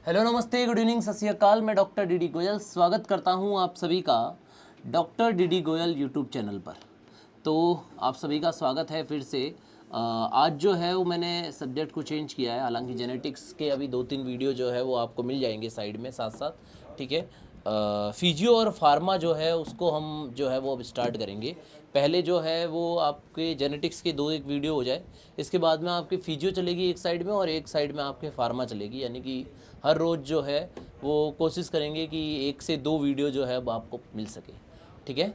Hello नमस्ते good evening सत श्री अकाल। मैं डॉक्टर डी डी गोयल स्वागत करता हूं आप सभी का doctor D D Goyal YouTube channel पर। तो आप सभी का स्वागत है फिर से। आज जो है वो मैंने सब्जेक्ट को चेंज किया है। हालांकि जेनेटिक्स के अभी 2-3 वीडियो जो है वो आपको मिल जाएंगे साइड में साथ साथ, ठीक है। फिजियो और फार्मा जो है उसको हम जो है वो अब स्टार्ट करेंगे। पहले जो है वो आपके जेनेटिक्स के 2-1 वीडियो हो जाए, इसके बाद में आपकी फिजियो चलेगी एक साइड में और एक साइड में आपके फार्मा चलेगी। यानी कि हर रोज़ जो है वो कोशिश करेंगे कि 1 से 2 वीडियो जो है अब आपको मिल सके, ठीक है।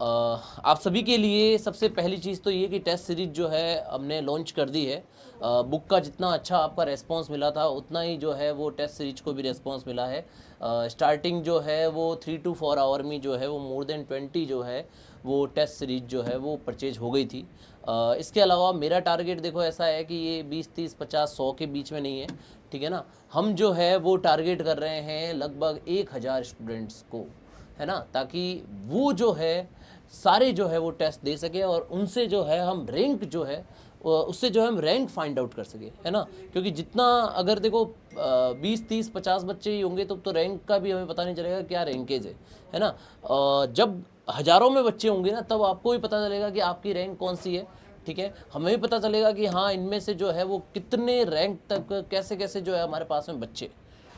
आप सभी के लिए सबसे पहली चीज़ तो ये कि टेस्ट सीरीज जो है हमने लॉन्च कर दी है। बुक का जितना अच्छा आपका रेस्पॉन्स मिला था उतना ही जो है वो टेस्ट सीरीज को भी रेस्पॉन्स मिला है। स्टार्टिंग जो है वो 3 to 4 आवर में जो है वो मोर देन 20 जो है वो टेस्ट सीरीज जो है वो परचेज हो गई थी। इसके अलावा मेरा टारगेट देखो ऐसा है कि ये 20, 30, 50, 100 के बीच में नहीं है, ठीक है ना। हम जो है वो टारगेट कर रहे हैं लगभग 1000 स्टूडेंट्स को, है ना, ताकि वो जो है सारे जो है वो टेस्ट दे सके और उनसे जो है हम रैंक जो है उससे जो है हम रैंक फाइंड आउट कर सके, है ना। क्योंकि जितना अगर देखो 20, 30, 50 बच्चे ही होंगे तो रैंक का भी हमें पता नहीं चलेगा क्या रैंकेज है ना। जब हज़ारों में बच्चे होंगे ना तब आपको भी पता चलेगा कि आपकी रैंक कौन सी है, ठीक है। हमें भी पता चलेगा कि हाँ इनमें से जो है वो कितने रैंक तक कैसे कैसे जो है हमारे पास में बच्चे,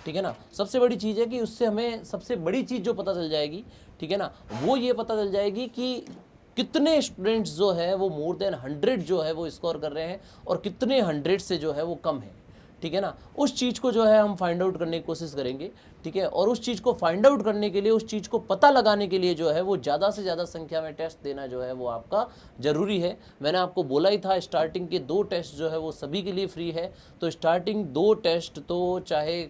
ठीक है ना। सबसे बड़ी चीज़ है कि उससे हमें सबसे बड़ी चीज़ जो पता चल जाएगी, ठीक है ना, वो ये पता चल जाएगी कि कितने स्टूडेंट्स जो है वो मोर देन 100 जो है वो स्कोर कर रहे हैं और कितने 100 से जो है वो कम है, ठीक है ना। उस चीज़ को जो है हम फाइंड आउट करने की कोशिश करेंगे, ठीक है। और उस चीज़ को फाइंड आउट करने के लिए, उस चीज़ को पता लगाने के लिए जो है वो ज़्यादा से ज़्यादा संख्या में टेस्ट देना जो है वो आपका ज़रूरी है। मैंने आपको बोला ही था स्टार्टिंग के 2 टेस्ट जो है वो सभी के लिए फ्री है। तो स्टार्टिंग 2 टेस्ट तो चाहे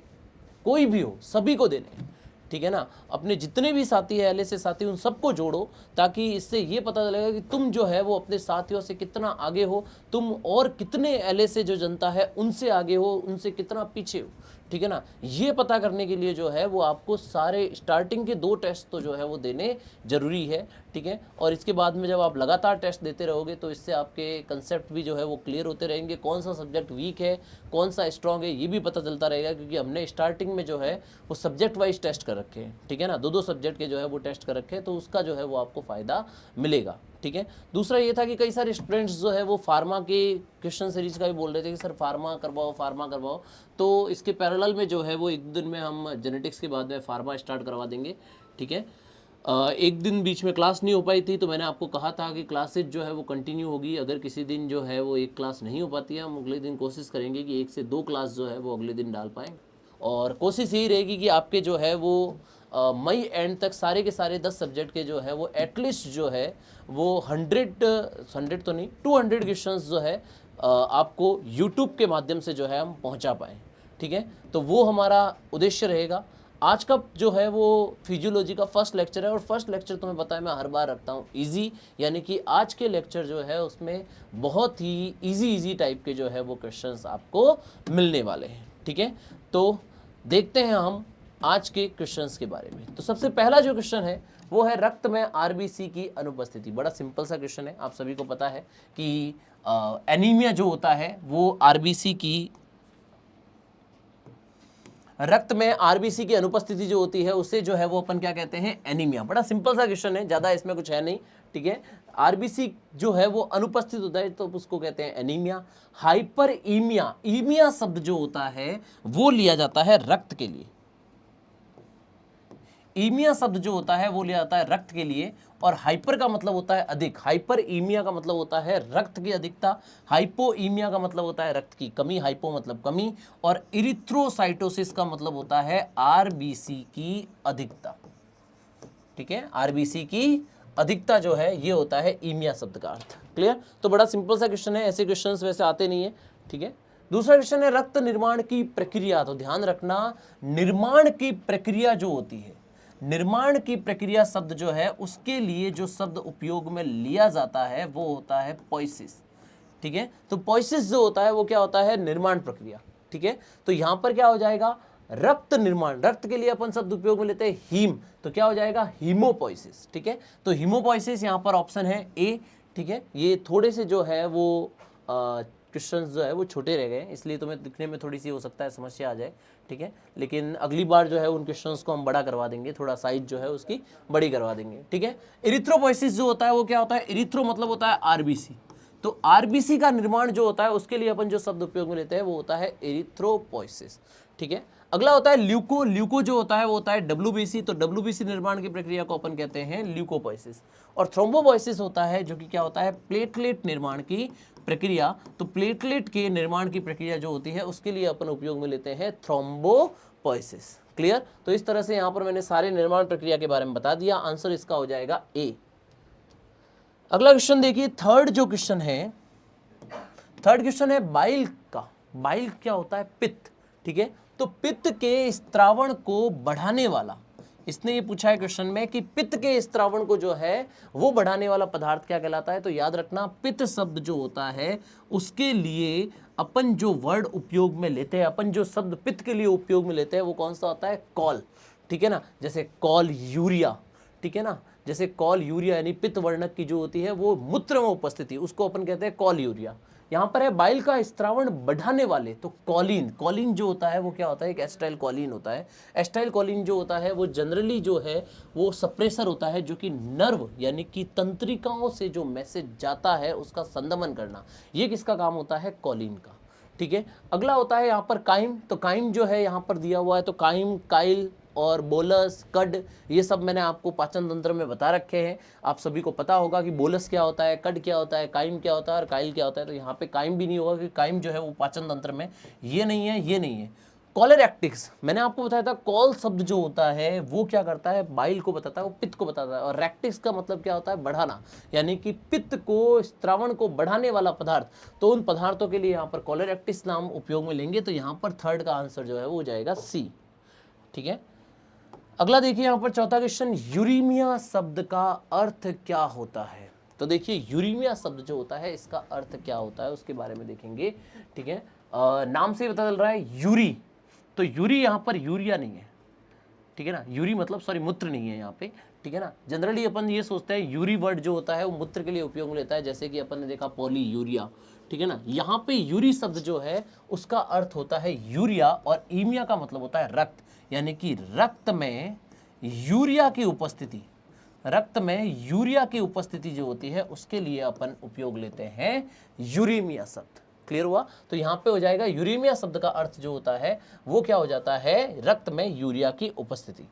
कोई भी हो सभी को देने हैं, ठीक है ना। अपने जितने भी साथी है एलए से साथी उन सबको जोड़ो, ताकि इससे ये पता चलेगा कि तुम जो है वो अपने साथियों से कितना आगे हो, तुम और कितने एलए से जो जनता है उनसे आगे हो, उनसे कितना पीछे हो, ठीक है ना। ये पता करने के लिए जो है वो आपको सारे स्टार्टिंग के 2 टेस्ट तो जो है वो देने ज़रूरी है, ठीक है। और इसके बाद में जब आप लगातार टेस्ट देते रहोगे तो इससे आपके कंसेप्ट भी जो है वो क्लियर होते रहेंगे। कौन सा सब्जेक्ट वीक है, कौन सा स्ट्रॉन्ग है, ये भी पता चलता रहेगा। क्योंकि हमने स्टार्टिंग में जो है वो सब्जेक्ट वाइज टेस्ट कर रखे हैं, ठीक है ना। 2-2 सब्जेक्ट के जो है वो टेस्ट कर रखे हैं, तो उसका जो है वो आपको फ़ायदा मिलेगा, ठीक है। दूसरा ये था कि कई सारे स्टूडेंट्स जो है वो फार्मा के क्वेश्चन सीरीज का भी बोल रहे थे कि सर फार्मा करवाओ, फार्मा करवाओ। तो इसके पैरेलल में जो है वो एक दिन में हम जेनेटिक्स के बाद में फार्मा स्टार्ट करवा देंगे, ठीक है। एक दिन बीच में क्लास नहीं हो पाई थी तो मैंने आपको कहा था कि क्लासेज जो है वो कंटिन्यू होगी। अगर किसी दिन जो है वो एक क्लास नहीं हो पाती है, हम अगले दिन कोशिश करेंगे कि 1 से 2 क्लास जो है वो अगले दिन डाल पाएँ। और कोशिश यही रहेगी कि आपके जो है वो मई एंड तक सारे के सारे 10 सब्जेक्ट के जो है वो एटलीस्ट जो है वो 100 तो नहीं 200 क्वेश्चंस जो है आपको यूट्यूब के माध्यम से जो है हम पहुंचा पाएँ, ठीक है। तो वो हमारा उद्देश्य रहेगा। आज का जो है वो फिजियोलॉजी का फर्स्ट लेक्चर है और फर्स्ट लेक्चर तुम्हें पता है मैं हर बार रखता हूँ इजी, यानी कि आज के लेक्चर जो है उसमें बहुत ही इजी टाइप के जो है वो क्वेश्चंस आपको मिलने वाले हैं, ठीक है। तो देखते हैं हम आज के क्वेश्चंस के बारे में। तो सबसे पहला जो क्वेश्चन है वो है रक्त में आरबीसी की अनुपस्थिति। बड़ा सिंपल सा क्वेश्चन है, आप सभी को पता है कि एनीमिया जो होता है वो आरबीसी की, रक्त में आरबीसी की अनुपस्थिति जो होती है उसे जो है वो अपन क्या कहते हैं, एनीमिया। बड़ा सिंपल सा क्वेश्चन है, ज्यादा इसमें कुछ है नहीं, ठीक है। आरबीसी जो है वो अनुपस्थित होता है तो उसको कहते हैं एनीमिया। हाइपर ईमिया, ईमिया शब्द जो होता है वो लिया जाता है रक्त के लिए। ईमिया शब्द जो होता है वो लिया जाता है रक्त के लिए। और हाइपर का मतलब होता है अधिक, हाइपर ईमिया का मतलब होता है रक्त की अधिकता, हाइपो ईमिया का मतलब होता है रक्त की कमी, हाइपो मतलब कमी, और इरिथ्रोसाइटोसिस का मतलब होता है आरबीसी की अधिकता, ठीक है। आरबीसी की अधिकता जो है ये होता है ईमिया शब्द का अर्थ। क्लियर। तो बड़ा सिंपल सा क्वेश्चन है, ऐसे क्वेश्चंस वैसे आते नहीं है, ठीक है। दूसरा क्वेश्चन है रक्त निर्माण की प्रक्रिया। तो ध्यान रखना, निर्माण की प्रक्रिया जो होती है, निर्माण की प्रक्रिया शब्द जो है उसके लिए जो शब्द उपयोग में लिया जाता है वो होता है पोइसिस, ठीक है। तो पोइसिस जो होता है वो क्या होता है, निर्माण प्रक्रिया, ठीक है। तो यहां पर क्या हो जाएगा, रक्त निर्माण, रक्त के लिए अपन शब्द उपयोग में लेते हैं हीम, तो क्या हो जाएगा हीमोपोइसिस, ठीक है। तो हीमोपोइसिस यहां पर ऑप्शन है ए, ठीक है। ये थोड़े से जो है वो क्वेश्चंस जो है वो छोटे रह गए, इसलिए तुम्हें दिखने में थोड़ी सी हो सकता है समस्या आ जाए, ठीक है। लेकिन अगली बार जो है उन क्वेश्चंस को हम बड़ा करवा देंगे, थोड़ा साइज जो है उसकी बड़ी करवा देंगे, ठीक है। इरिथ्रोपोइसिस जो होता है वो क्या होता है, इरिथ्रो मतलब होता है आरबीसी, तो आरबीसी का निर्माण जो होता है उसके लिए अपन जो शब्द उपयोग में लेते हैं वो होता है इरिथ्रोपोइसिस, ठीक है। अगला होता है ल्यूको, ल्यूको जो होता है वो होता है डब्ल्यूबीसी, तो डब्ल्यूबीसी निर्माण की प्रक्रिया को अपन कहते हैं ल्यूकोपोइसिस। और थ्रोम्बोपोइसिस होता है जो कि क्या होता है, प्लेटलेट निर्माण की प्रक्रिया, तो प्लेटलेट के निर्माण की प्रक्रिया जो होती है उसके लिए अपन उपयोग में लेते हैं थ्रोम्बोपोइसिस। क्लियर? तो इस तरह से यहां पर मैंने सारे निर्माण प्रक्रिया के बारे में बता दिया, आंसर इसका हो जाएगा ए। अगला क्वेश्चन देखिए, थर्ड जो क्वेश्चन है, थर्ड क्वेश्चन है बाइल का। बाइल क्या होता है, पित्त, ठीक है। तो पित्त के स्त्रावण को बढ़ाने वाला, इसने ये पूछा है क्वेश्चन में कि पित्त के स्त्रावण को जो है वो बढ़ाने वाला पदार्थ क्या कहलाता है। तो याद रखना, पित्त शब्द जो होता है उसके लिए अपन जो वर्ड उपयोग में लेते हैं, अपन जो शब्द पित्त के लिए उपयोग में लेते हैं वो कौन सा होता है, कॉल, ठीक है ना। जैसे कॉल यूरिया, ठीक है ना, जैसे कॉल यूरिया यानी पित्त वर्णक की जो होती है वो मूत्र में उपस्थिति, उसको अपन कहते हैं कॉल यूरिया। यहाँ पर है बाइल का स्त्रावण बढ़ाने वाले, तो कॉलिन, कॉलिन जो होता है वो क्या होता है, एक एस्टाइल कॉलिन होता है। एस्टाइल कॉलिन जो होता है वो जनरली जो है वो सप्रेसर होता है, जो कि नर्व यानी कि तंत्रिकाओं से जो मैसेज जाता है उसका संदमन करना, ये किसका काम होता है, कॉलिन का, ठीक है। अगला होता है यहाँ पर काइम, तो काइम जो है यहाँ पर दिया हुआ है, तो काइम, काइल और बोलस, कड, ये सब मैंने आपको पाचन तंत्र में बता रखे हैं। आप सभी को पता होगा कि बोलस क्या होता है, कड क्या होता है, काइम क्या होता है और काइल क्या होता है। तो यहाँ पे काइम भी नहीं होगा क्योंकि काइम जो है वो पाचन तंत्र में, ये नहीं है, ये नहीं है। कॉलेरेक्टिक्स, मैंने आपको बताया था, कॉल शब्द जो होता है वो क्या करता है, बाइल को बताता है, वो पित्त को बताता है। और रेक्टिक्स का मतलब क्या होता है, बढ़ाना, यानी कि पित्त को, स्त्रावण को बढ़ाने वाला पदार्थ। तो उन पदार्थों के लिए यहाँ पर कॉलेरेक्टिक्स नाम उपयोग में लेंगे। तो यहाँ पर थर्ड का आंसर जो है वो हो जाएगा सी, ठीक है। अगला देखिए यहाँ पर चौथा क्वेश्चन, यूरीमिया शब्द का अर्थ क्या होता है। तो देखिए यूरीमिया शब्द जो होता है इसका अर्थ क्या होता है उसके बारे में देखेंगे, ठीक है। नाम से ही पता चल रहा है यूरी, तो यूरी यहाँ पर यूरिया नहीं है, ठीक है ना। यूरी मतलब सॉरी मूत्र नहीं है यहाँ पे, ठीक है ना। जनरली अपन ये सोचते हैं यूरी वर्ड जो होता है वो मूत्र के लिए उपयोग में लेता है, जैसे कि अपन ने देखा पॉली यूरिया, ठीक है ना। यहाँ पे यूरी शब्द जो है उसका अर्थ होता है यूरिया, और ईमिया का मतलब होता है रक्त, यानी कि रक्त में यूरिया की उपस्थिति, रक्त में यूरिया की उपस्थिति जो होती है उसके लिए अपन उपयोग लेते हैं यूरीमिया शब्द। क्लियर हुआ? तो यहां पे हो जाएगा यूरीमिया शब्द का अर्थ जो होता है वो क्या हो जाता है, रक्त में यूरिया की उपस्थिति।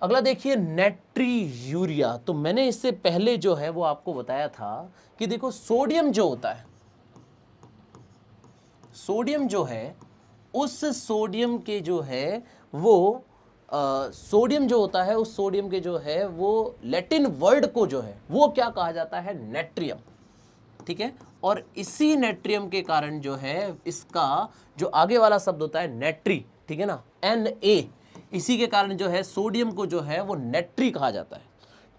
अगला देखिए नेट्री यूरिया, तो मैंने इससे पहले जो है वो आपको बताया था कि देखो सोडियम जो होता है, सोडियम जो है उस सोडियम के जो है वो सोडियम जो होता है उस सोडियम के जो है वो लैटिन वर्ड को जो है वो क्या कहा जाता है, नेट्रियम, ठीक है। और इसी नेट्रियम के कारण जो है इसका जो आगे वाला शब्द होता है नेट्री, ठीक है ना, Na, इसी के कारण जो है सोडियम को जो है वो नेट्री कहा जाता है,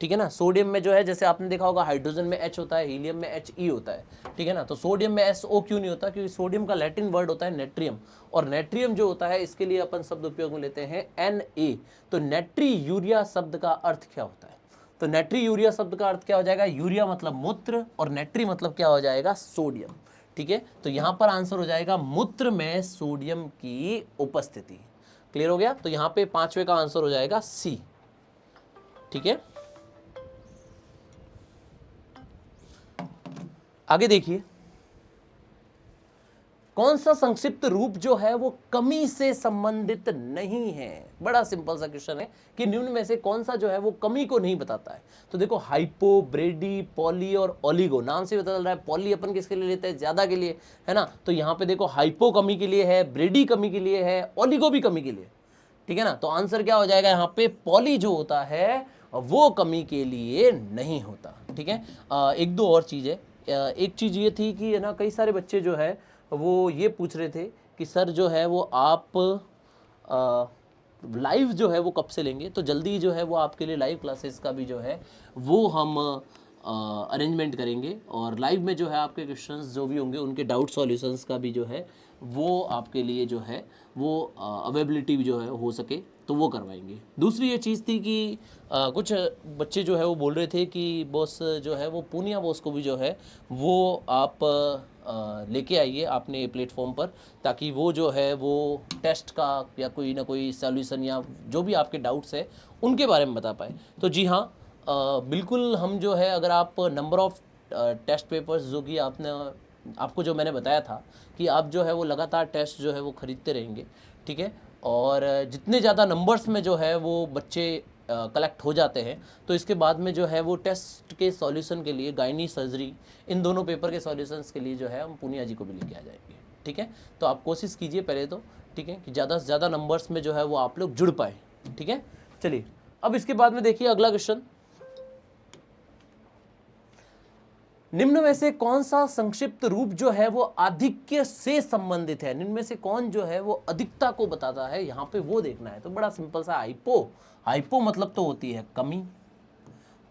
ठीक है ना। सोडियम में जो है जैसे आपने देखा होगा हाइड्रोजन में H होता है, हीलियम में He होता है, ठीक है ना। तो सोडियम में SO क्यों नहीं होता, क्योंकि सोडियम का लैटिन वर्ड होता है नेट्रियम, और नेट्रियम जो होता है इसके लिए अपन शब्द उपयोग में लेते हैं Na। तो नेट्री यूरिया शब्द का अर्थ क्या होता है, तो नेट्री यूरिया शब्द का अर्थ क्या हो जाएगा, यूरिया मतलब मूत्र और नेट्री मतलब क्या हो जाएगा, सोडियम, ठीक है। तो यहां पर आंसर हो जाएगा मूत्र में सोडियम की उपस्थिति। क्लियर हो गया? तो यहां पे पांचवे का आंसर हो जाएगा सी, ठीक है। आगे देखिए, कौन सा संक्षिप्त रूप जो है वो कमी से संबंधित नहीं है। बड़ा सिंपल सा क्वेश्चन है कि निम्न में से कौन सा जो है वो कमी को नहीं बताता है। तो देखो हाइपो, ब्रेडी, पॉली और ओलिगो, नाम से पता चल रहा है पॉली अपन किसके लिए लेते हैं, ज्यादा के लिए, है ना। तो यहाँ पे देखो हाइपो कमी के लिए है, ब्रेडी कमी के लिए है, ओलिगो भी कमी के लिए, ठीक है ना। तो आंसर क्या हो जाएगा यहाँ पे, पॉली जो होता है वो कमी के लिए नहीं होता, ठीक है। एक दो और चीज है, एक चीज ये थी कि है ना कई सारे बच्चे जो है वो ये पूछ रहे थे कि सर जो है वो आप लाइव जो है वो कब से लेंगे। तो जल्दी जो है वो आपके लिए लाइव क्लासेस का भी जो है वो हम अरेंजमेंट करेंगे और लाइव में जो है आपके क्वेश्चंस जो भी होंगे उनके डाउट सॉल्यूशंस का भी जो है वो आपके लिए जो है वो अवेलेबिलिटी जो है हो सके तो वो करवाएंगे। दूसरी ये चीज़ थी कि कुछ बच्चे जो है वो बोल रहे थे कि बॉस जो है वो पूनिया बॉस को भी जो है वो आप लेके आइए आपने प्लेटफॉर्म पर, ताकि वो जो है वो टेस्ट का या कोई ना कोई सॉल्यूशन या जो भी आपके डाउट्स है उनके बारे में बता पाए। तो जी हाँ, बिल्कुल हम जो है अगर आप नंबर ऑफ़ टेस्ट पेपर्स जो कि आपको जो मैंने बताया था कि आप जो है वो लगातार टेस्ट जो है वो ख़रीदते रहेंगे, ठीक है, और जितने ज़्यादा नंबर्स में जो है वो बच्चे कलेक्ट हो जाते हैं तो इसके बाद में जो है वो टेस्ट के सॉल्यूशन के लिए गायनी सर्जरी इन दोनों पेपर के सॉल्यूशंस के लिए जो है हम पूनिया जी को भी लेके आ जाएंगे, ठीक है। तो आप कोशिश कीजिए पहले तो, ठीक है, कि ज़्यादा से ज़्यादा नंबर्स में जो है वो आप लोग जुड़ पाए, ठीक है। चलिए अब इसके बाद में देखिए अगला क्वेश्चन, निम्न में से कौन सा संक्षिप्त रूप जो है वो आधिक्य से संबंधित है? निम्न में से कौन जो है वो अधिकता को बताता है, यहां पे वो देखना है। तो बड़ा सिंपल सा, हाइपो, हाइपो मतलब तो होती है कमी।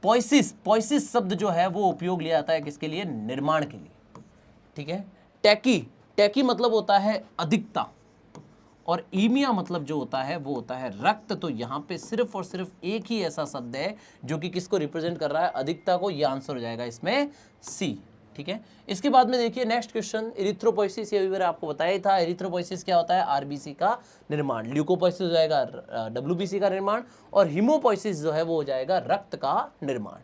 पोइसिस, पोइसिस शब्द जो है वो उपयोग लिया जाता है किसके लिए? निर्माण के लिए, ठीक है। टैकी, टैकी मतलब होता है अधिकता, और ईमिया मतलब जो होता है वो होता है रक्त। तो यहाँ पे सिर्फ और सिर्फ एक ही ऐसा शब्द है जो कि किसको रिप्रेजेंट कर रहा है? अधिकता को। ये आंसर हो जाएगा इसमें सी, ठीक है। इसके बाद में देखिए नेक्स्ट क्वेश्चन, एरिथ्रोपोइसिस, ये भी मैंने आपको बताया ही था। एरिथ्रोपोइसिस क्या होता है? आरबीसी का निर्माण। ल्यूकोपोइसिस हो जाएगा डब्ल्यूबीसी का निर्माण, और हीमोपोइसिस जो है वो हो जाएगा रक्त का निर्माण।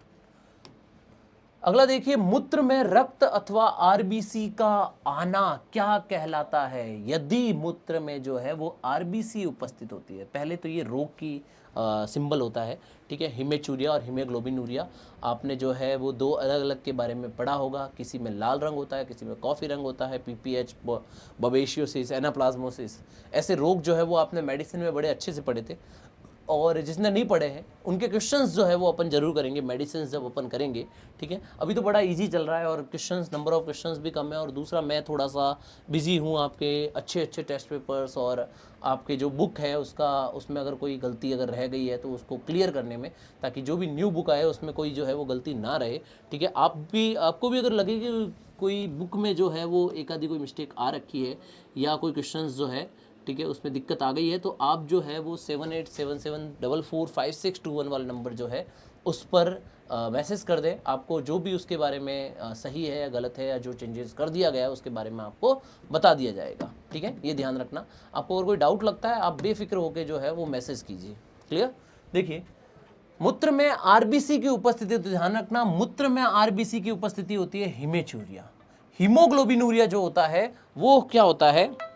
अगला देखिए, मूत्र में रक्त अथवा आरबीसी का आना क्या कहलाता है? यदि मूत्र में जो है वो आरबीसी उपस्थित होती है, पहले तो ये रोग की सिंबल होता है, ठीक है, हिमेचूरिया और हीमोग्लोबिनूरिया। आपने जो है वो दो अलग अलग के बारे में पढ़ा होगा, किसी में लाल रंग होता है, किसी में कॉफ़ी रंग होता है, पीपीएच, बबेशियोसिस, एनाप्लाज्मोसिस, ऐसे रोग जो है वो आपने मेडिसिन में बड़े अच्छे से पढ़े थे। और जिसने नहीं पढ़े हैं उनके क्वेश्चंस जो है वो अपन जरूर करेंगे मेडिसिन जब अपन करेंगे, ठीक है। अभी तो बड़ा इजी चल रहा है और क्वेश्चंस, नंबर ऑफ क्वेश्चंस भी कम है, और दूसरा मैं थोड़ा सा बिजी हूँ आपके अच्छे अच्छे टेस्ट पेपर्स और आपके जो बुक है उसका, उसमें अगर कोई गलती अगर रह गई है तो उसको क्लियर करने में, ताकि जो भी न्यू बुक आए उसमें कोई जो है वो गलती ना रहे, ठीक है। आपको भी अगर लगे कि कोई बुक में जो है वो एक आधी कोई मिस्टेक आ रखी है या कोई क्वेश्चंस जो है, ठीक है, उसमें दिक्कत आ गई है, तो आप जो है वो 7877445621 वाला नंबर जो है उस पर मैसेज कर दें। आपको जो भी उसके बारे में सही है या गलत है या जो चेंजेस कर दिया गया है उसके बारे में आपको बता दिया जाएगा, ठीक है। ये ध्यान रखना। आपको अगर कोई डाउट लगता है आप बेफिक्र होकर जो है वो मैसेज कीजिए। क्लियर? देखिए, मूत्र में आरबीसी की उपस्थिति, तो ध्यान रखना, मूत्र में आरबीसी की उपस्थिति होती है हिमेचूरिया। हीमोग्लोबिनूरिया जो होता है वो क्या होता है?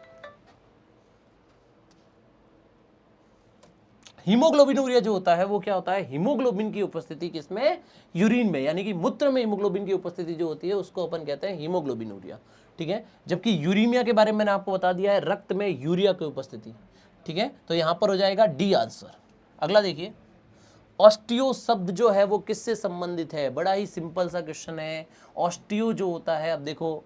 हीमोग्लोबिनूरिया जो होता है वो क्या होता है? हीमोग्लोबिन की उपस्थिति किसमें? यूरिन में, यानी कि मूत्र में हीमोग्लोबिन की उपस्थिति जो होती है उसको अपन कहते हैं हीमोग्लोबिनूरिया, ठीक है। जबकि यूरीमिया के बारे में मैंने आपको बता दिया है, रक्त में यूरिया की उपस्थिति, ठीक है। तो यहां पर हो जाएगा डी आंसर। अगला देखिए, ऑस्टियो शब्द जो है वो किससे संबंधित है? बड़ा ही सिंपल सा क्वेश्चन है। ऑस्टियो जो होता है, अब देखो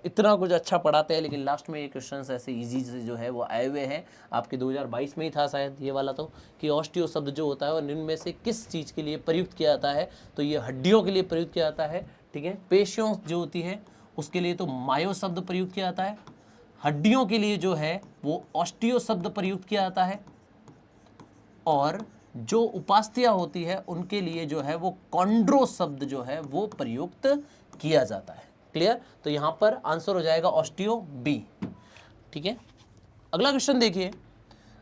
इतना कुछ अच्छा पढ़ाते हैं लेकिन लास्ट में ये क्वेश्चंस ऐसे इजी से जो है वो आए हुए हैं। आपके 2022 में ही था शायद ये वाला, तो कि ऑस्टियो शब्द जो होता है और निम्न में से किस चीज़ के लिए प्रयुक्त किया जाता है? तो ये हड्डियों के लिए प्रयुक्त किया जाता है, ठीक है। पेशियों जो होती है उसके लिए तो मायो शब्द प्रयुक्त किया जाता है, हड्डियों के लिए जो है वो ऑस्टियो शब्द प्रयुक्त किया जाता है, और जो उपास्थ्या होती है उनके लिए जो है वो कॉन्ड्रो शब्द जो है वो प्रयुक्त किया जाता है। क्लियर? तो यहां पर आंसर हो जाएगा ऑस्टियो बी, ठीक है। अगला क्वेश्चन देखिए,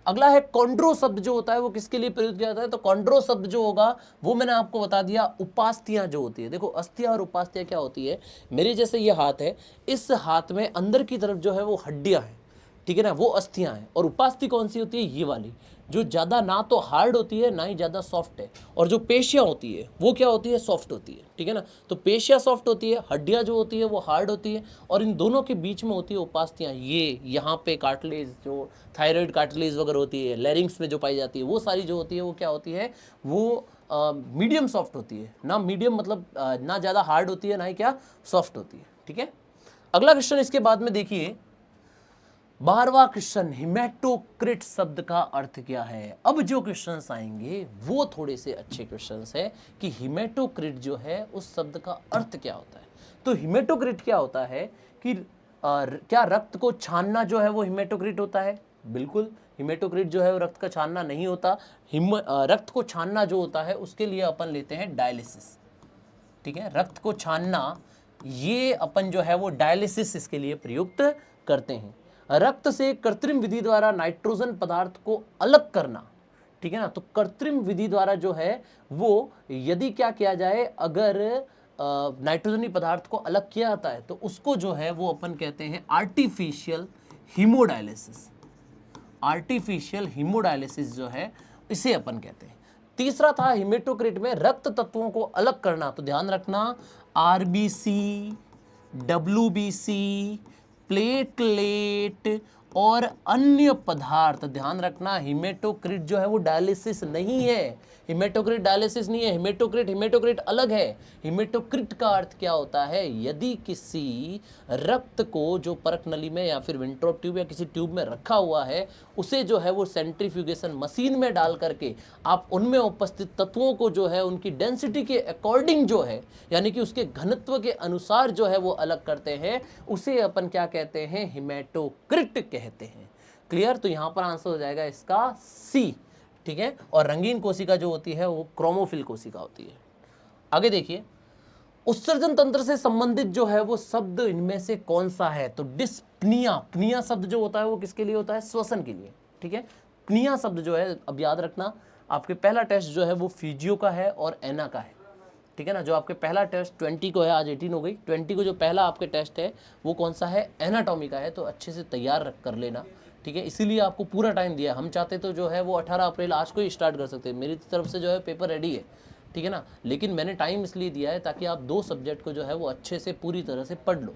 अगला है कॉन्ड्रो शब्द जो होता है वो किसके लिए प्रयुक्त किया जाता है? तो कॉन्ड्रो शब्द जो होगा वो मैंने आपको बता दिया, उपास्थियां जो होती है। देखो, अस्थियां और उपास्थियां क्या होती है? मेरे जैसे ये हाथ है, इस हाथ में अंदर की तरफ जो है वो हड्डियां हैं, ठीक है ना, वो अस्थियां हैं। और उपास्थि कौन सी होती है? ये वाली, जो ज़्यादा ना तो हार्ड होती है ना ही ज़्यादा सॉफ्ट है। और जो पेशियां होती है वो क्या होती है? सॉफ्ट होती है, ठीक है ना। तो पेशियां सॉफ्ट होती है, हड्डियां जो होती है वो हार्ड होती है, और इन दोनों के बीच में होती है उपास्थियां। ये यहाँ पे कार्टिलेज, जो थायराइड कार्टिलेज वगैरह होती है, लैरिंग्स में जो पाई जाती है, वो सारी जो होती है वो क्या होती है? वो मीडियम सॉफ्ट होती है ना। मीडियम मतलब ना ज़्यादा हार्ड होती है ना ही क्या सॉफ्ट होती है, ठीक है। अगला क्वेश्चन इसके बाद में देखिए, 12वां क्वेश्चन, हिमेटोक्रिट शब्द का अर्थ क्या है। अब जो क्वेश्चंस आएंगे वो थोड़े से अच्छे क्वेश्चंस है कि हिमेटोक्रिट जो है उस शब्द का अर्थ क्या होता है। तो हिमेटोक्रिट क्या होता है कि क्या रक्त को छानना जो है वो हिमेटोक्रिट होता है? बिल्कुल, हिमेटोक्रिट जो है वो रक्त का छानना नहीं होता। रक्त को छानना जो होता है उसके लिए अपन लेते हैं डायलिसिस। ठीक है, रक्त को छानना ये अपन जो है वो डायलिसिस इसके लिए प्रयुक्त करते हैं। रक्त से कृत्रिम विधि द्वारा नाइट्रोजन पदार्थ को अलग करना, ठीक है ना, तो कृत्रिम विधि द्वारा जो है वो यदि क्या किया जाए, अगर नाइट्रोजनी पदार्थ को अलग किया जाता है तो उसको जो है वो अपन कहते हैं आर्टिफिशियल हीमोडायलिसिस। आर्टिफिशियल हीमोडायलिसिस जो है इसे अपन कहते हैं। तीसरा था हिमेटोक्रिट में रक्त तत्वों को अलग करना, तो ध्यान रखना आरबीसी, डब्ल्यूबीसी, प्लेटलेट और अन्य पदार्थ। ध्यान रखना हिमेटोक्रिट जो है वो डायलिसिस नहीं है, हिमेटोक्रिट डायलिसिस नहीं है। हिमेटोक्रिट अलग है। हिमेटोक्रिट का अर्थ क्या होता है, यदि किसी रक्त को जो परक नली में या फिर विंट्रोप ट्यूब या किसी ट्यूब में रखा हुआ है उसे जो है वो सेंट्रीफ्यूगेशन मशीन में डाल करके आप उनमें उपस्थित तत्वों को जो है उनकी डेंसिटी के अकॉर्डिंग जो है, यानी कि उसके घनत्व के अनुसार जो है वो अलग करते हैं, उसे अपन क्या कहते हैं, हिमेटोक्रिट कहते हैं। क्लियर? तो यहां पर आंसर हो जाएगा इसका सी। ठीक है, और रंगीन कोशिका जो होती है वो क्रोमोफिल कोशिका होती है। आगे देखिए, उत्सर्जन तंत्र से संबंधित जो है वो शब्द इनमें से कौन सा है, तो डिस्पनिया। प्निया शब्द जो होता है वो किसके लिए होता है, श्वसन के लिए। ठीक है, प्निया शब्द जो है, अब याद रखना आपके पहला टेस्ट जो है वो फिजियो का है और एना का है। ठीक है ना, जो आपके पहला टेस्ट 20 को है, आज 18 हो गई, 20 को जो पहला आपके टेस्ट है वो कौन सा है, एनाटॉमी का है। तो अच्छे से तैयार कर लेना। ठीक है, इसीलिए आपको पूरा टाइम दिया। हम चाहते तो जो है वो 18 अप्रैल आज को ही स्टार्ट कर सकते हैं, मेरी तरफ से जो है पेपर रेडी है। ठीक है ना, लेकिन मैंने टाइम इसलिए दिया है ताकि आप 2 सब्जेक्ट को जो है वो अच्छे से पूरी तरह से पढ़ लो।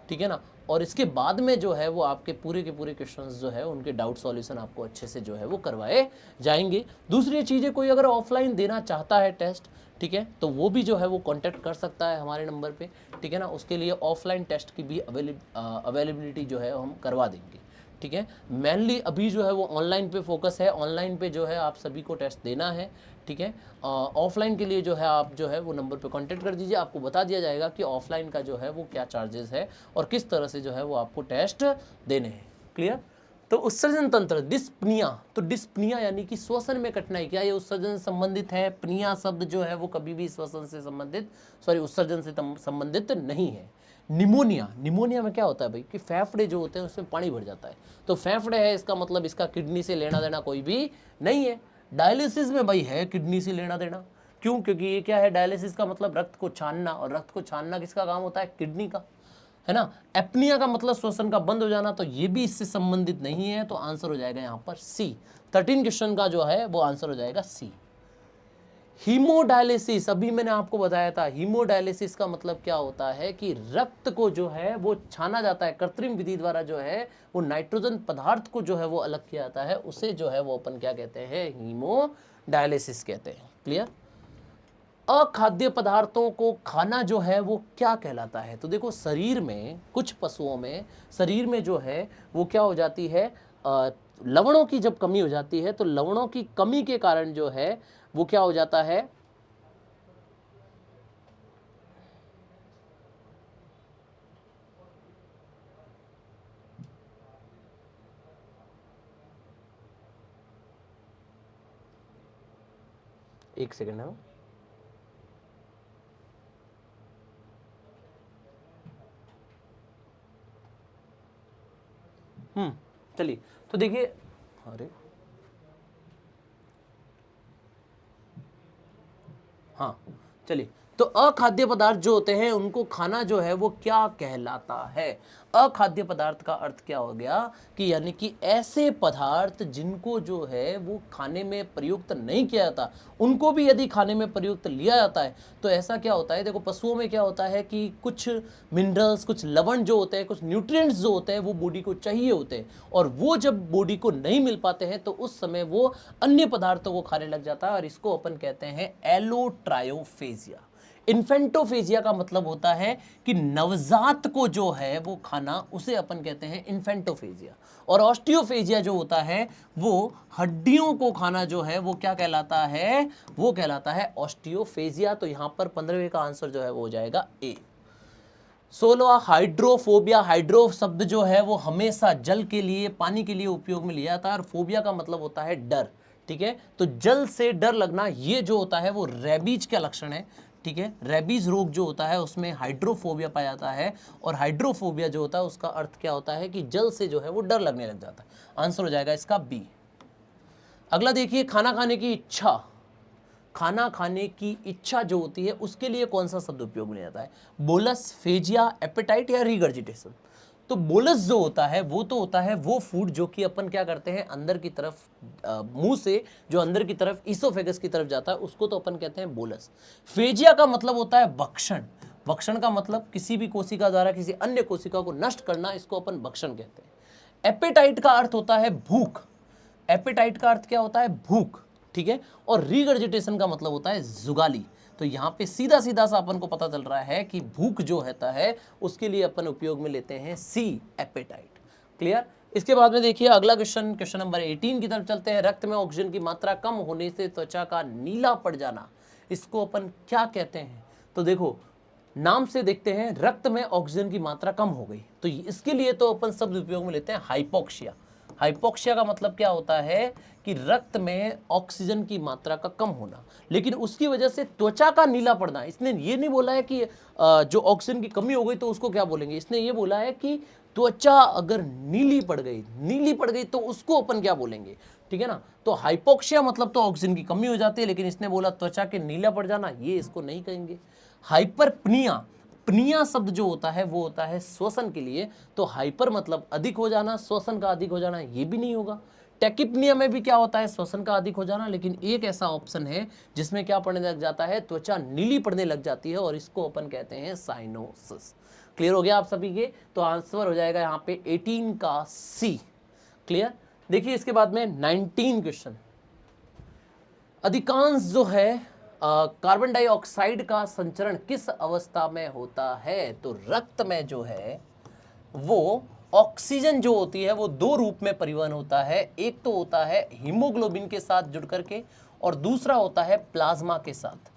ठीक है ना, और इसके बाद में जो है वो आपके पूरे के पूरे क्वेश्चंस जो है उनके डाउट सॉल्यूशन आपको अच्छे से जो है वो करवाए जाएंगे। दूसरी चीज़ें, कोई अगर ऑफलाइन देना चाहता है टेस्ट, ठीक है, तो वो भी जो है वो कांटेक्ट कर सकता है हमारे नंबर पे। ठीक है ना, उसके लिए ऑफलाइन टेस्ट की भी अवेलेबिलिटी जो है हम करवा देंगे। ठीक है, मेनली अभी जो है वो ऑनलाइन पे फोकस है, ऑनलाइन पे जो है आप सभी को टेस्ट देना है। ठीक है, ऑफलाइन के लिए जो है आप जो है वो नंबर पे कांटेक्ट कर दीजिए, आपको बता दिया जाएगा कि ऑफलाइन का जो है वो क्या चार्जेस है और किस तरह से जो है वो आपको टेस्ट देने हैं। क्लियर? तो उत्सर्जन तंत्र, डिस्पनिया, तो डिस्पनिया यानी कि श्वसन में कठिनाई, क्या ये उत्सर्जन से संबंधित है? प्निया शब्द जो है वो कभी भी श्वसन से संबंधित, उत्सर्जन से संबंधित नहीं है। निमोनिया, निमोनिया में क्या होता है भाई कि फेफड़े जो होते हैं उसमें पानी भर जाता है, तो फेफड़े है इसका मतलब इसका किडनी से लेना देना कोई भी नहीं है। डायलिसिस में भाई है किडनी से लेना देना, क्यों? क्योंकि ये क्या है, डायलिसिस का मतलब रक्त को छानना, और रक्त को छानना किसका काम होता है, किडनी का, है ना। एप्निया का मतलब श्वसन का बंद हो जाना, तो ये भी इससे संबंधित नहीं है, तो आंसर हो जाएगा यहाँ पर सी। 13 क्वेश्चन का जो है वो आंसर हो जाएगा सी। हीमोडायलिसिस, अभी मैंने आपको बताया था, हीमोडायलिसिस का मतलब क्या होता है कि रक्त को जो है वो छाना जाता है, कृत्रिम विधि द्वारा जो है वो नाइट्रोजन पदार्थ को जो है वो अलग किया जाता है, उसे जो है वो अपन क्या कहते हैं, हीमोडायलिसिस कहते हैं। क्लियर? अखाद्य पदार्थों को खाना जो है वो क्या कहलाता है, तो देखो शरीर में, कुछ पशुओं में शरीर में जो है वो क्या हो जाती है, लवणों की जब कमी हो जाती है, तो लवणों की कमी के कारण जो है वो क्या हो जाता है, एक सेकंड है। चलिए, तो देखिए, अरे हाँ, चलिए, तो अखाद्य पदार्थ जो होते हैं उनको खाना जो है वो क्या कहलाता है। अखाद्य पदार्थ का अर्थ क्या हो गया कि यानी कि ऐसे पदार्थ जिनको जो है वो खाने में प्रयुक्त नहीं किया जाता, उनको भी यदि खाने में प्रयुक्त लिया जाता है तो ऐसा क्या होता है, देखो पशुओं में क्या होता है कि कुछ मिनरल्स, कुछ लवण जो होते हैं, कुछ न्यूट्रिएंट्स जो होते हैं वो बॉडी को चाहिए होते हैं, और वो जब बॉडी को नहीं मिल पाते हैं तो उस समय वो अन्य पदार्थों को खाने लग जाता है, और इसको अपन कहते हैं एलोट्रायोफेजिया। इन्फेंटोफेजिया का मतलब होता है कि नवजात को जो है वो खाना, उसे अपन कहते हैं इन्फेंटोफेजिया। और ऑस्टियोफेजिया जो होता है वो हड्डियों को खाना जो है वो क्या कहलाता है, वो कहलाता है ऑस्टियोफेजिया। तो यहां पर 15वें का आंसर जो है वो हो जाएगा ए। 16वां हाइड्रोफोबिया। हाइड्रो शब्द जो है वो हमेशा जल के लिए, पानी के लिए उपयोग में लिया जाता है, और फोबिया का मतलब होता है डर। ठीक है, तो जल से डर लगना ये जो होता है वो रेबीज का लक्षण है। ठीक है, रेबीज रोग जो होता है उसमें हाइड्रोफोबिया पाया जाता है, और हाइड्रोफोबिया जो होता है उसका अर्थ क्या होता है कि जल से जो है वो डर लगने लग जाता है। आंसर हो जाएगा इसका बी। अगला देखिए, खाना खाने की इच्छा। खाना खाने की इच्छा जो होती है उसके लिए कौन सा शब्द उपयोग में आता है? बोलस, फेजिया, एपेटाइट या रिगर्जिटेशन? तो बोलस जो होता है वो तो होता है वो फूड जो कि अपन क्या करते हैं अंदर की तरफ, मुंह से जो अंदर की तरफ ईसोफेगस की तरफ जाता है उसको तो अपन कहते हैं बोलस। फेजिया का मतलब होता है भक्षण। भक्षण का मतलब किसी भी कोशिका द्वारा किसी अन्य कोशिका को नष्ट करना, इसको अपन भक्षण कहते हैं। एपेटाइट का अर्थ होता है भूख। एपेटाइट का अर्थ क्या होता है? भूख। ठीक है, और रिगर्जिटेशन का मतलब होता है जुगाली। तो यहां पे सीधा सीधा सा अपन को पता चल रहा है कि भूख जो होता है उसके लिए अपन उपयोग में लेते हैं सी, एपेटाइट। क्लियर? इसके बाद में देखिए अगला क्वेश्चन, क्वेश्चन नंबर 18 की तरफ चलते हैं। रक्त में ऑक्सीजन की मात्रा कम होने से त्वचा का नीला पड़ जाना, इसको अपन क्या कहते हैं? तो देखो, नाम से देखते हैं, रक्त में ऑक्सीजन की मात्रा कम हो गई, तो इसके लिए तो अपन शब्द उपयोग में लेते हैं हाइपोक्सिया। हाइपोक्सिया का मतलब क्या होता है कि रक्त में ऑक्सीजन की मात्रा का कम होना, लेकिन उसकी वजह से त्वचा का नीला पड़ना। इसने ये नहीं बोला है कि जो ऑक्सीजन की कमी हो गई तो उसको क्या बोलेंगे, इसने ये बोला है कि त्वचा अगर नीली पड़ गई तो उसको अपन क्या बोलेंगे। ठीक है ना, तो हाइपोक्सिया मतलब तो ऑक्सीजन की कमी हो जाती है, लेकिन इसने बोला त्वचा के नीला पड़ जाना, ये इसको नहीं कहेंगे। हाइपरप्निया, प्निया शब्द जो होता है वो होता है श्वसन के लिए, तो हाइपर मतलब अधिक हो जाना, श्वसन का अधिक हो जाना, ये भी नहीं होगा। टेकिप्निया में भी क्या होता है? श्वसन का अधिक हो जाना, लेकिन एक ऐसा ऑप्शन है जिसमें क्या पड़ने लग जाता है? त्वचा नीली पड़ने लग जाती है, और इसको अपन कहते हैं साइनोसिस। क्लियर हो गया आप सभी के? तो आंसर हो जाएगा यहाँ पे 18 का सी। क्लियर? देखिए इसके बाद में 19 क्वेश्चन। अधिकांश जो है कार्बन डाइऑक्साइड का संचरण किस अवस्था में होता है? तो रक्त में जो है वो ऑक्सीजन जो होती है वो दो रूप में परिवहन होता है। एक तो होता है हीमोग्लोबिन के साथ जुड़ करके, और दूसरा होता है प्लाज्मा के साथ।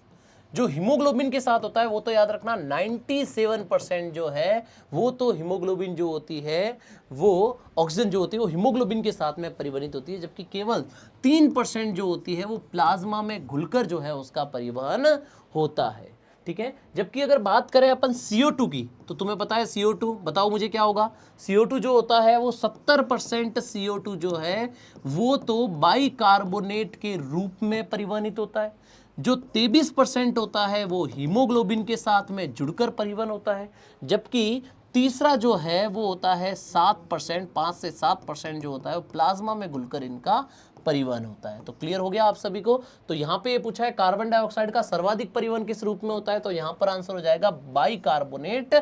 जो हीमोग्लोबिन के साथ होता है वो तो याद रखना 97% जो है वो तो हीमोग्लोबिन जो होती है वो ऑक्सीजन जो होती है वो हीमोग्लोबिन के साथ में परिवहनित होती है, जबकि केवल 3% जो होती है वो प्लाज्मा में घुलकर जो है उसका परिवहन होता है। ठीक है, जबकि अगर बात करें अपन CO2 की, तो तुम्हें पता है CO2, बताओ मुझे क्या होगा? CO2 जो होता है वो 70% CO2 जो है वो तो बाइकार्बोनेट के रूप में परिवहनित होता है। जो 23% होता है वो हीमोग्लोबिन के साथ में जुड़कर परिवहन होता है, जबकि तीसरा जो है वो होता है 7%, 5 से 7% जो होता है वो प्लाज्मा में घुलकर इनका परिवहन होता है। तो क्लियर हो गया आप सभी को? तो यहाँ पे ये पूछा है कार्बन डाइऑक्साइड का सर्वाधिक परिवहन किस रूप में होता है, तो यहाँ पर आंसर हो जाएगा बाइकार्बोनेट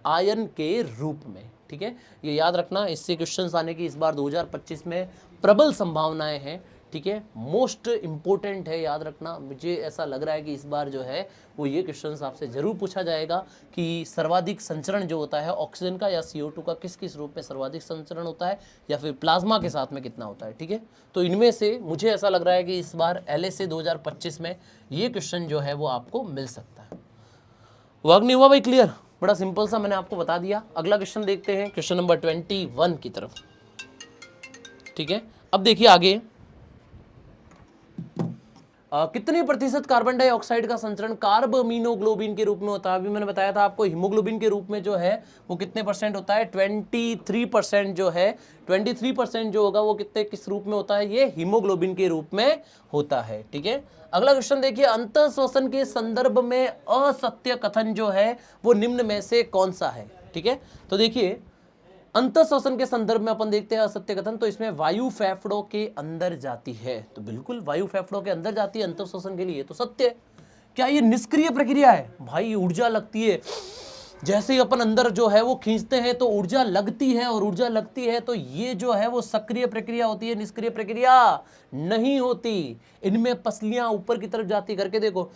आयन के रूप में। ठीक है, ये याद रखना, इससे क्वेश्चंस आने की इस बार 2025 में प्रबल संभावनाएं हैं। ठीक है, मोस्ट इंपॉर्टेंट है, याद रखना। मुझे ऐसा लग रहा है कि इस बार जो है वो ये क्वेश्चंस आपसे जरूर पूछा जाएगा कि सर्वाधिक संचरण जो होता है ऑक्सीजन का या CO2 का किस किस रूप में सर्वाधिक संचरण होता है, या फिर प्लाज्मा के साथ में कितना होता है। ठीक है, तो इनमें से मुझे ऐसा लग रहा है कि इस बार LSA 2025 में ये क्वेश्चन जो है वो आपको मिल सकता है। वर्क नहीं हुआ भाई? क्लियर? बड़ा सिंपल सा मैंने आपको बता दिया। अगला क्वेश्चन देखते हैं, क्वेश्चन नंबर 21 की तरफ। ठीक है, अब देखिए आगे कितने प्रतिशत कार्बन डाइऑक्साइड का संचरण कार्बोमिनोग्लोबिन के रूप में होता है? अभी मैंने बताया था आपको हीमोग्लोबिन के रूप में जो है वो कितने परसेंट होता है? 23% जो है, 23% जो होगा वो कितने किस रूप में होता है? ये हीमोग्लोबिन के रूप में होता है। ठीक है, अगला क्वेश्चन देखिए, अंतःश्वसन के संदर्भ में असत्य कथन जो है वो निम्न में से कौन सा है? ठीक है, तो देखिए अंतःश्वसन के संदर्भ में अपन देखते हैं असत्य कथन, तो इसमें वायु फेफड़ों के अंदर जाती है, तो बिल्कुल वायु फेफड़ों के अंदर जाती है अंतःश्वसन के लिए, तो सत्य है। क्या ये निष्क्रिय प्रक्रिया है? भाई ऊर्जा लगती है, जैसे ही अपन अंदर जो है वो खींचते हैं तो ऊर्जा लगती है, और ऊर्जा लगती है तो ये जो है वो सक्रिय प्रक्रिया होती है, निष्क्रिय प्रक्रिया नहीं होती। इनमें पसलियां ऊपर की तरफ जाती, करके देखो,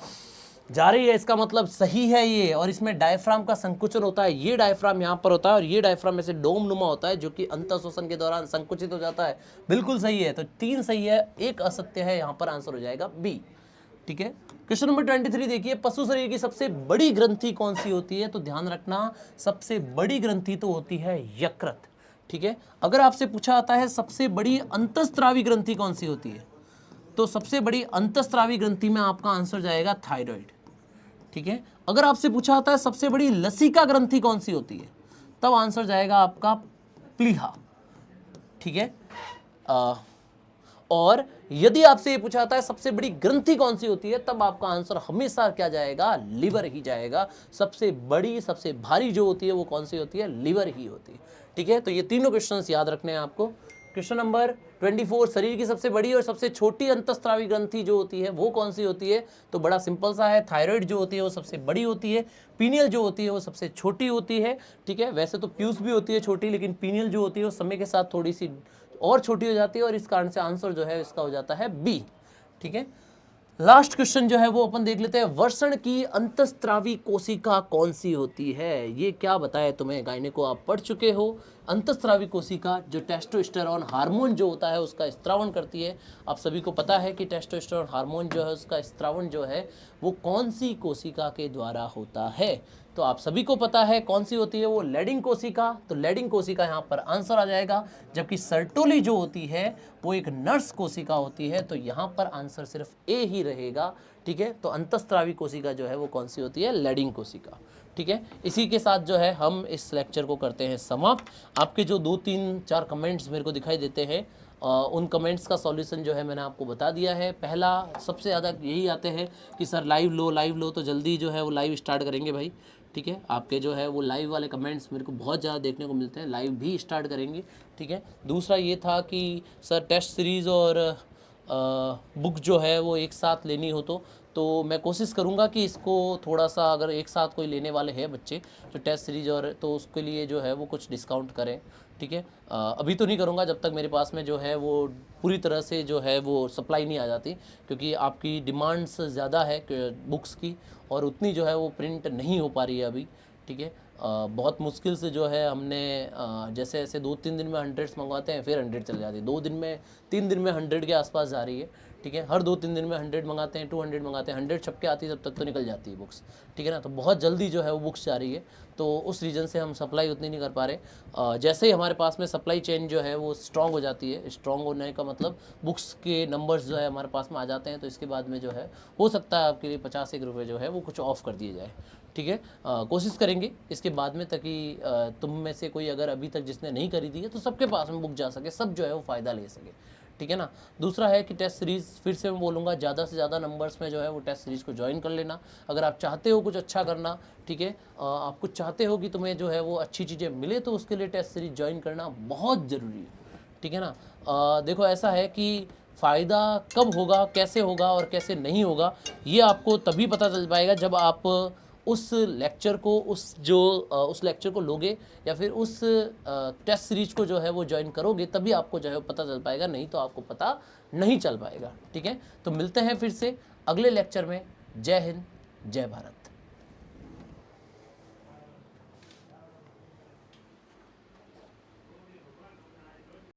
जा रही है, इसका मतलब सही है ये। और इसमें डायफ्राम का संकुचन होता है, ये डायफ्राम यहाँ पर होता है और ये डायफ्राम ऐसे डोम नुमा होता है जो कि अंतःश्वसन के दौरान संकुचित हो जाता है। बिल्कुल सही है, तो 3 सही है, 1 असत्य है, यहाँ पर आंसर हो जाएगा बी। ठीक है, क्वेश्चन नंबर 23 देखिए, पशु शरीर की सबसे बड़ी ग्रंथि कौन सी होती है? तो ध्यान रखना, सबसे बड़ी ग्रंथि तो होती है यकृत। ठीक है, अगर आपसे पूछा आता है सबसे बड़ी अंतःस्रावी ग्रंथि कौन सी होती है, तो सबसे बड़ी अंतःस्रावी ग्रंथि में आपका आंसर जाएगा थायराइड। ठीक है, अगर आपसे पूछा आता है सबसे बड़ी लसिका ग्रंथि कौन सी होती है, तब आंसर जाएगा आपका प्लीहा। ठीक है, और यदि आपसे ये पूछा जाता है सबसे बड़ी ग्रंथि कौन सी होती है, तब आपका आंसर हमेशा क्या जाएगा? लीवर ही जाएगा। सबसे बड़ी, सबसे भारी जो होती है वो कौन सी होती है? लीवर ही होती है। ठीक है, तो ये तीनों क्वेश्चंस याद रखने हैं आपको। क्वेश्चन नंबर 24, शरीर की सबसे बड़ी और सबसे छोटी अंतःस्रावी ग्रंथि जो होती है वो कौन सी होती है? तो बड़ा सिंपल सा है, थायराइड जो होती है वो सबसे बड़ी होती है, पीनियल जो होती है वो सबसे छोटी होती है। ठीक है, वैसे तो प्यूस भी होती है छोटी, लेकिन पीनियल जो होती है वो समय के साथ थोड़ी सी और छोटी हो जाती है, और इस कारण से आंसर जो है इसका हो जाता है बी। ठीक है, लास्ट क्वेश्चन जो है वो अपन देख लेते हैं, वर्षण की अंतःस्रावी कोशिका कौन सी होती है? ये क्या बताया तुम्हें? गायने आप पढ़ चुके हो। अंतःस्रावी कोशिका जो टेस्टोस्टेरोन हार्मोन जो होता है उसका स्त्रावण करती है। आप सभी को पता है कि टेस्टोस्टेरोन हार्मोन जो है उसका स्त्रावण जो है वो कौन सी कोशिका के द्वारा होता है? तो आप सभी को पता है कौन सी होती है वो, लेडिंग कोशिका। तो लेडिंग कोशिका यहाँ पर आंसर आ जाएगा, जबकि सर्टोली जो होती है वो एक नर्स कोशिका होती है, तो यहाँ पर आंसर सिर्फ ए ही रहेगा। ठीक है, तो अंतःस्रावी कोशिका जो है वो कौन सी होती है? लेडिंग कोशिका। ठीक है, इसी के साथ जो है हम इस लेक्चर को करते हैं समाप्त। आपके जो 2, 3, 4 कमेंट्स मेरे को दिखाई देते हैं, उन कमेंट्स का सॉल्यूशन जो है मैंने आपको बता दिया है। पहला सबसे ज़्यादा यही आते हैं कि सर लाइव लो, तो जल्दी जो है वो लाइव स्टार्ट करेंगे भाई। ठीक है, आपके जो है वो लाइव वाले कमेंट्स मेरे को बहुत ज़्यादा देखने को मिलते हैं, लाइव भी स्टार्ट करेंगे। ठीक है, दूसरा ये था कि सर टेस्ट सीरीज़ और बुक जो है वो एक साथ लेनी हो तो मैं कोशिश करूँगा कि इसको थोड़ा सा, अगर एक साथ कोई लेने वाले हैं बच्चे जो टेस्ट सीरीज और, तो उसके लिए जो है वो कुछ डिस्काउंट करें। ठीक है, अभी तो नहीं करूँगा जब तक मेरे पास में जो है वो पूरी तरह से जो है वो सप्लाई नहीं आ जाती, क्योंकि आपकी डिमांड्स ज़्यादा है बुक्स की, और उतनी जो है वो प्रिंट नहीं हो पा रही है अभी। ठीक है, बहुत मुश्किल से जो है हमने जैसे ऐसे 2-3 दिन में 100 मंगवाते हैं, फिर 100 चल जाती है, 3 दिन में 100 के आसपास जा रही है। ठीक है, हर 2-3 दिन में 100 मंगाते हैं, 200 मंगाते हैं, 100 छप के आती है तब तक तो निकल जाती है बुक्स। ठीक है ना, तो बहुत जल्दी जो है वो बुक्स जा रही है, तो उस रीज़न से हम सप्लाई उतनी नहीं कर पा रहे। जैसे ही हमारे पास में सप्लाई चेन जो है वो स्ट्रॉन्ग हो जाती है, स्ट्रॉन्ग होने का मतलब बुक्स के नंबर्स जो है हमारे पास में आ जाते हैं, तो इसके बाद में जो है हो सकता है आपके लिए 50-1 रुपये जो है वो कुछ ऑफ़ कर दिए जाए। ठीक है, कोशिश करेंगे इसके बाद में, ताकि तुम में से कोई अगर अभी तक जिसने नहीं खरीदी है तो सबके पास में बुक जा सके, सब जो है वो फ़ायदा ले सके। ठीक है ना, दूसरा है कि टेस्ट सीरीज़, फिर से मैं बोलूँगा ज़्यादा से ज़्यादा नंबर्स में जो है वो टेस्ट सीरीज़ को ज्वाइन कर लेना, अगर आप चाहते हो कुछ अच्छा करना। ठीक है, आप कुछ चाहते हो कि तुम्हें जो है वो अच्छी चीज़ें मिले, तो उसके लिए टेस्ट सीरीज़ ज्वाइन करना बहुत ज़रूरी है। ठीक है ना, देखो ऐसा है कि फ़ायदा कब होगा, कैसे होगा और कैसे नहीं होगा, ये आपको तभी पता चल पाएगा जब आप उस लेक्चर को, उस लेक्चर को लोगे, या फिर उस टेस्ट सीरीज को जो है वो ज्वाइन करोगे, तभी आपको जो है पता चल पाएगा, नहीं तो आपको पता नहीं चल पाएगा। ठीक है, तो मिलते हैं फिर से अगले लेक्चर में। जय हिंद, जय भारत।